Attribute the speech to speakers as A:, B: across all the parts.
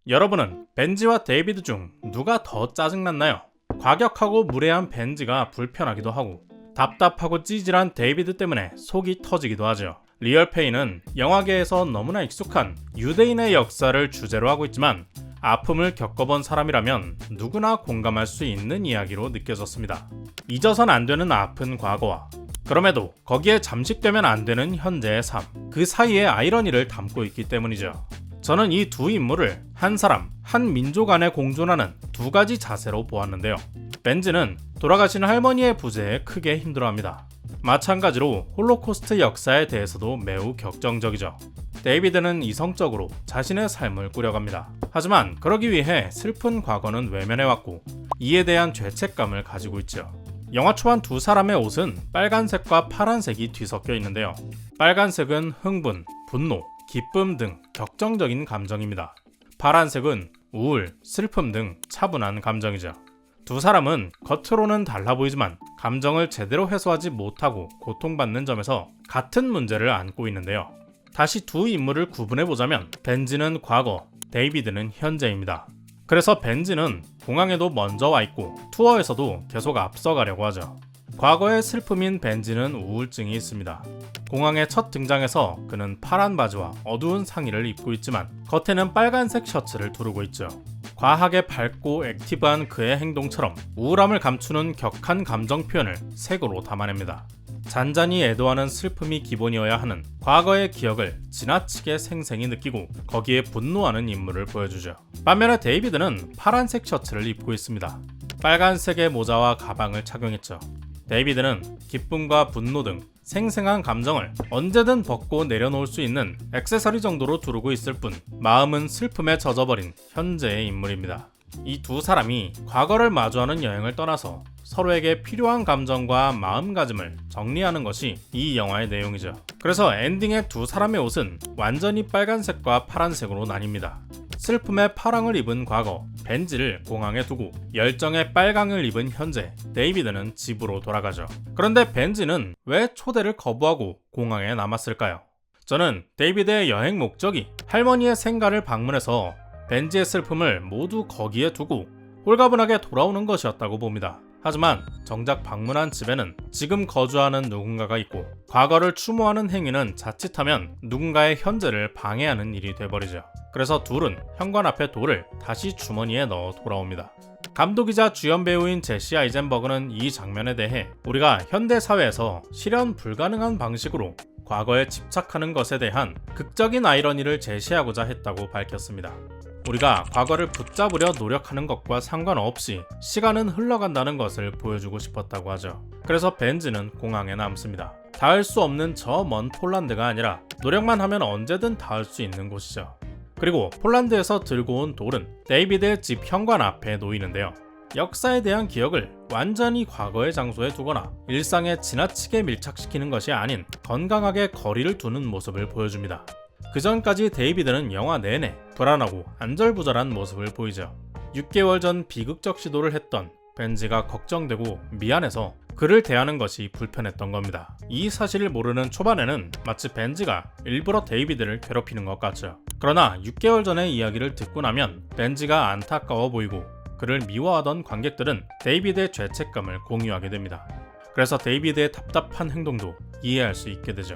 A: 여러분은 벤지와 데이비드 중 누가 더 짜증났나요? 과격하고 무례한 벤지가 불편하기도 하고 답답하고 찌질한 데이비드 때문에 속이 터지기도 하죠. 리얼페이는 영화계에서 너무나 익숙한 유대인의 역사를 주제로 하고 있지만 아픔을 겪어본 사람이라면 누구나 공감할 수 있는 이야기로 느껴졌습니다. 잊어선 안 되는 아픈 과거와 그럼에도 거기에 잠식되면 안 되는 현재의 삶, 그 사이에 아이러니를 담고 있기 때문이죠. 저는 이 두 인물을 한 사람, 한 민족 안에 공존하는 두 가지 자세로 보았는데요. 벤지는 돌아가신 할머니의 부재에 크게 힘들어합니다. 마찬가지로 홀로코스트 역사에 대해서도 매우 격정적이죠. 데이비드는 이성적으로 자신의 삶을 꾸려갑니다. 하지만 그러기 위해 슬픈 과거는 외면해왔고 이에 대한 죄책감을 가지고 있죠. 영화 초반 두 사람의 옷은 빨간색과 파란색이 뒤섞여 있는데요. 빨간색은 흥분, 분노, 기쁨 등 격정적인 감정입니다. 파란색은 우울, 슬픔 등 차분한 감정이죠. 두 사람은 겉으로는 달라 보이지만 감정을 제대로 해소하지 못하고 고통받는 점에서 같은 문제를 안고 있는데요. 다시 두 인물을 구분해보자면 벤지는 과거, 데이비드는 현재입니다. 그래서 벤지는 공항에도 먼저 와 있고 투어에서도 계속 앞서가려고 하죠. 과거의 슬픔인 벤지는 우울증이 있습니다. 공항의 첫 등장에서 그는 파란 바지와 어두운 상의를 입고 있지만 겉에는 빨간색 셔츠를 두르고 있죠. 과하게 밝고 액티브한 그의 행동처럼 우울함을 감추는 격한 감정 표현을 색으로 담아냅니다. 잔잔히 애도하는 슬픔이 기본이어야 하는 과거의 기억을 지나치게 생생히 느끼고 거기에 분노하는 인물을 보여주죠. 반면에 데이비드는 파란색 셔츠를 입고 있습니다. 빨간색의 모자와 가방을 착용했죠. 데이비드는 기쁨과 분노 등 생생한 감정을 언제든 벗고 내려놓을 수 있는 액세서리 정도로 두르고 있을 뿐 마음은 슬픔에 젖어버린 현재의 인물입니다. 이 두 사람이 과거를 마주하는 여행을 떠나서 서로에게 필요한 감정과 마음가짐을 정리하는 것이 이 영화의 내용이죠. 그래서 엔딩의 두 사람의 옷은 완전히 빨간색과 파란색으로 나뉩니다. 슬픔의 파랑을 입은 과거, 벤지를 공항에 두고 열정의 빨강을 입은 현재, 데이비드는 집으로 돌아가죠. 그런데 벤지는 왜 초대를 거부하고 공항에 남았을까요? 저는 데이비드의 여행 목적이 할머니의 생가를 방문해서 벤지의 슬픔을 모두 거기에 두고 홀가분하게 돌아오는 것이었다고 봅니다. 하지만 정작 방문한 집에는 지금 거주하는 누군가가 있고 과거를 추모하는 행위는 자칫하면 누군가의 현재를 방해하는 일이 돼버리죠. 그래서 둘은 현관 앞에 돌을 다시 주머니에 넣어 돌아옵니다. 감독이자 주연 배우인 제시 아이젠버그는 이 장면에 대해 우리가 현대 사회에서 실현 불가능한 방식으로 과거에 집착하는 것에 대한 극적인 아이러니를 제시하고자 했다고 밝혔습니다. 우리가 과거를 붙잡으려 노력하는 것과 상관없이 시간은 흘러간다는 것을 보여주고 싶었다고 하죠. 그래서 벤지는 공항에 남습니다. 닿을 수 없는 저 먼 폴란드가 아니라 노력만 하면 언제든 닿을 수 있는 곳이죠. 그리고 폴란드에서 들고 온 돌은 데이비드의 집 현관 앞에 놓이는데요. 역사에 대한 기억을 완전히 과거의 장소에 두거나 일상에 지나치게 밀착시키는 것이 아닌 건강하게 거리를 두는 모습을 보여줍니다. 그 전까지 데이비드는 영화 내내 불안하고 안절부절한 모습을 보이죠. 6개월 전 비극적 시도를 했던 벤지가 걱정되고 미안해서 그를 대하는 것이 불편했던 겁니다. 이 사실을 모르는 초반에는 마치 벤지가 일부러 데이비드를 괴롭히는 것 같죠. 그러나 6개월 전의 이야기를 듣고 나면 벤지가 안타까워 보이고 그를 미워하던 관객들은 데이비드의 죄책감을 공유하게 됩니다. 그래서 데이비드의 답답한 행동도 이해할 수 있게 되죠.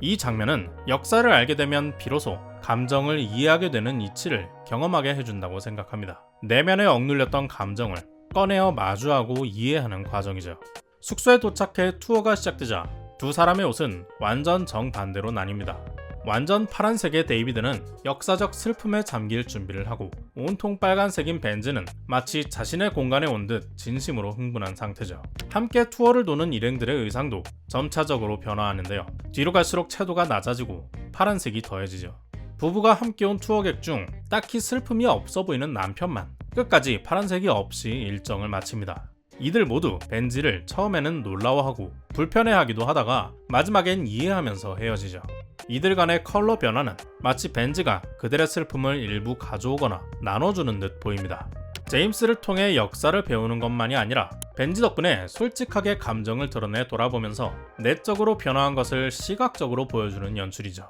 A: 이 장면은 역사를 알게 되면 비로소 감정을 이해하게 되는 이치를 경험하게 해준다고 생각합니다. 내면에 억눌렸던 감정을 꺼내어 마주하고 이해하는 과정이죠. 숙소에 도착해 투어가 시작되자 두 사람의 옷은 완전 정반대로 나뉩니다. 완전 파란색의 데이비드는 역사적 슬픔에 잠길 준비를 하고 온통 빨간색인 벤지는 마치 자신의 공간에 온 듯 진심으로 흥분한 상태죠. 함께 투어를 도는 일행들의 의상도 점차적으로 변화하는데요. 뒤로 갈수록 채도가 낮아지고 파란색이 더해지죠. 부부가 함께 온 투어객 중 딱히 슬픔이 없어 보이는 남편만 끝까지 파란색이 없이 일정을 마칩니다. 이들 모두 벤지를 처음에는 놀라워하고 불편해하기도 하다가 마지막엔 이해하면서 헤어지죠. 이들 간의 컬러 변화는 마치 벤지가 그들의 슬픔을 일부 가져오거나 나눠주는 듯 보입니다. 제임스를 통해 역사를 배우는 것만이 아니라 벤지 덕분에 솔직하게 감정을 드러내 돌아보면서 내적으로 변화한 것을 시각적으로 보여주는 연출이죠.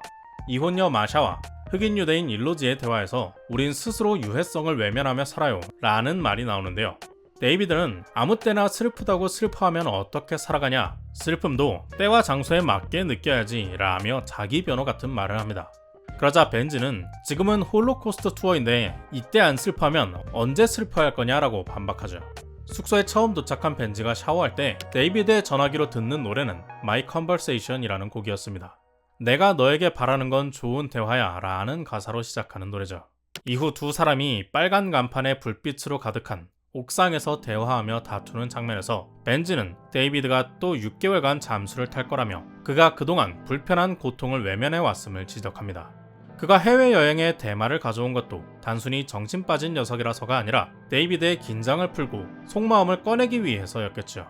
A: 이혼녀 마샤와 흑인 유대인 일로지의 대화에서 우린 스스로 유해성을 외면하며 살아요 라는 말이 나오는데요. 데이비드는 아무 때나 슬프다고 슬퍼하면 어떻게 살아가냐, 슬픔도 때와 장소에 맞게 느껴야지 라며 자기 변호 같은 말을 합니다. 그러자 벤지는 지금은 홀로코스트 투어인데 이때 안 슬퍼하면 언제 슬퍼할 거냐라고 반박하죠. 숙소에 처음 도착한 벤지가 샤워할 때 데이비드의 전화기로 듣는 노래는 My Conversation이라는 곡이었습니다. 내가 너에게 바라는 건 좋은 대화야 라는 가사로 시작하는 노래죠. 이후 두 사람이 빨간 간판에 불빛으로 가득한 옥상에서 대화하며 다투는 장면에서 벤지는 데이비드가 또 6개월간 잠수를 탈 거라며 그가 그동안 불편한 고통을 외면해 왔음을 지적합니다. 그가 해외여행에 대마를 가져온 것도 단순히 정신 빠진 녀석이라서가 아니라 데이비드의 긴장을 풀고 속마음을 꺼내기 위해서였겠죠.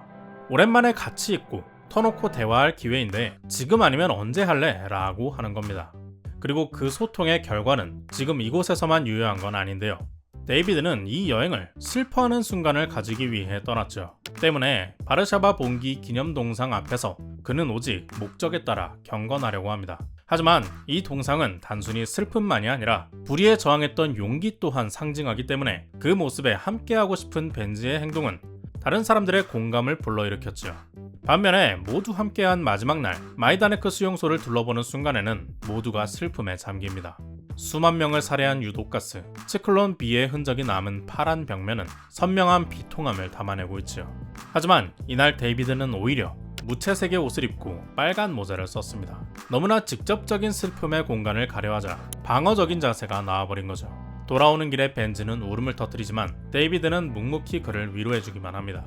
A: 오랜만에 같이 있고 터놓고 대화할 기회인데 지금 아니면 언제 할래? 라고 하는 겁니다. 그리고 그 소통의 결과는 지금 이곳에서만 유효한 건 아닌데요. 데이비드는 이 여행을 슬퍼하는 순간을 가지기 위해 떠났죠. 때문에 바르샤바 봉기 기념 동상 앞에서 그는 오직 목적에 따라 경건하려고 합니다. 하지만 이 동상은 단순히 슬픔만이 아니라 불의에 저항했던 용기 또한 상징하기 때문에 그 모습에 함께하고 싶은 벤지의 행동은 다른 사람들의 공감을 불러일으켰죠. 반면에 모두 함께한 마지막 날 마이다네크 수용소를 둘러보는 순간에는 모두가 슬픔에 잠깁니다. 수만 명을 살해한 유독가스, 치클론 B의 흔적이 남은 파란 벽면은 선명한 비통함을 담아내고 있죠. 하지만 이날 데이비드는 오히려 무채색의 옷을 입고 빨간 모자를 썼습니다. 너무나 직접적인 슬픔의 공간을 가려하자 방어적인 자세가 나와버린 거죠. 돌아오는 길에 벤지는 울음을 터뜨리지만 데이비드는 묵묵히 그를 위로해주기만 합니다.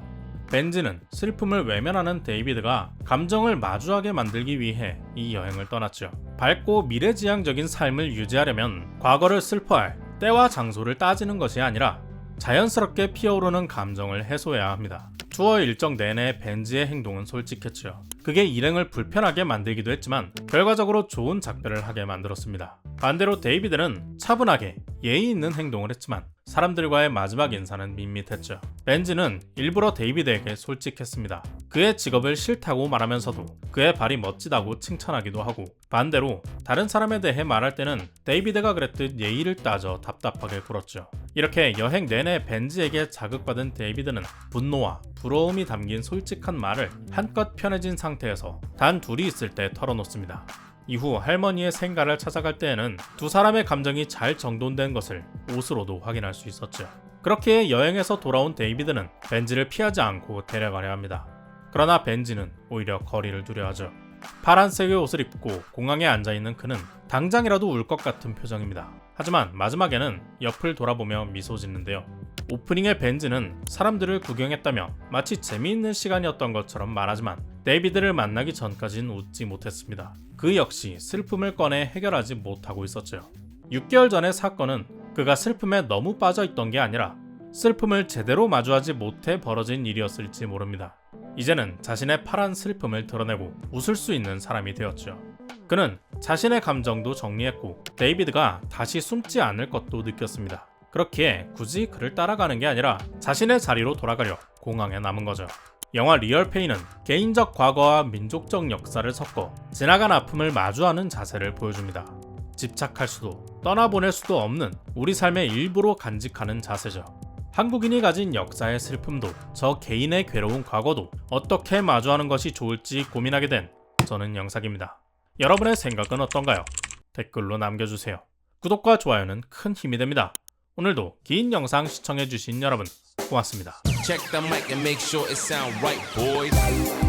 A: 벤지는 슬픔을 외면하는 데이비드가 감정을 마주하게 만들기 위해 이 여행을 떠났죠. 밝고 미래지향적인 삶을 유지하려면 과거를 슬퍼할 때와 장소를 따지는 것이 아니라 자연스럽게 피어오르는 감정을 해소해야 합니다. 투어 일정 내내 벤지의 행동은 솔직했죠. 그게 일행을 불편하게 만들기도 했지만 결과적으로 좋은 작별을 하게 만들었습니다. 반대로 데이비드는 차분하게 예의 있는 행동을 했지만 사람들과의 마지막 인사는 밋밋했죠. 벤지는 일부러 데이비드에게 솔직했습니다. 그의 직업을 싫다고 말하면서도 그의 발이 멋지다고 칭찬하기도 하고, 반대로 다른 사람에 대해 말할 때는 데이비드가 그랬듯 예의를 따져 답답하게 굴었죠. 이렇게 여행 내내 벤지에게 자극받은 데이비드는 분노와 부러움이 담긴 솔직한 말을 한껏 편해진 상태에서 단 둘이 있을 때 털어놓습니다. 이후 할머니의 생가를 찾아갈 때에는 두 사람의 감정이 잘 정돈된 것을 옷으로도 확인할 수 있었죠. 그렇게 여행에서 돌아온 데이비드는 벤지를 피하지 않고 데려가려 합니다. 그러나 벤지는 오히려 거리를 두려워하죠. 파란색의 옷을 입고 공항에 앉아있는 그는 당장이라도 울 것 같은 표정입니다. 하지만 마지막에는 옆을 돌아보며 미소 짓는데요. 오프닝의 벤지는 사람들을 구경했다며 마치 재미있는 시간이었던 것처럼 말하지만 데이비드를 만나기 전까진 웃지 못했습니다. 그 역시 슬픔을 꺼내 해결하지 못하고 있었죠. 6개월 전의 사건은 그가 슬픔에 너무 빠져있던 게 아니라 슬픔을 제대로 마주하지 못해 벌어진 일이었을지 모릅니다. 이제는 자신의 파란 슬픔을 드러내고 웃을 수 있는 사람이 되었죠. 그는 자신의 감정도 정리했고 데이비드가 다시 숨지 않을 것도 느꼈습니다. 그렇기에 굳이 그를 따라가는 게 아니라 자신의 자리로 돌아가려 공항에 남은 거죠. 영화 리얼페인은 개인적 과거와 민족적 역사를 섞어 지나간 아픔을 마주하는 자세를 보여줍니다. 집착할 수도 떠나보낼 수도 없는 우리 삶의 일부로 간직하는 자세죠. 한국인이 가진 역사의 슬픔도 저 개인의 괴로운 과거도 어떻게 마주하는 것이 좋을지 고민하게 된 저는 영탁입니다. 여러분의 생각은 어떤가요? 댓글로 남겨주세요. 구독과 좋아요는 큰 힘이 됩니다. 오늘도 긴 영상 시청해주신 여러분 고맙습니다.
B: Check the mic and make sure it sound right, boys.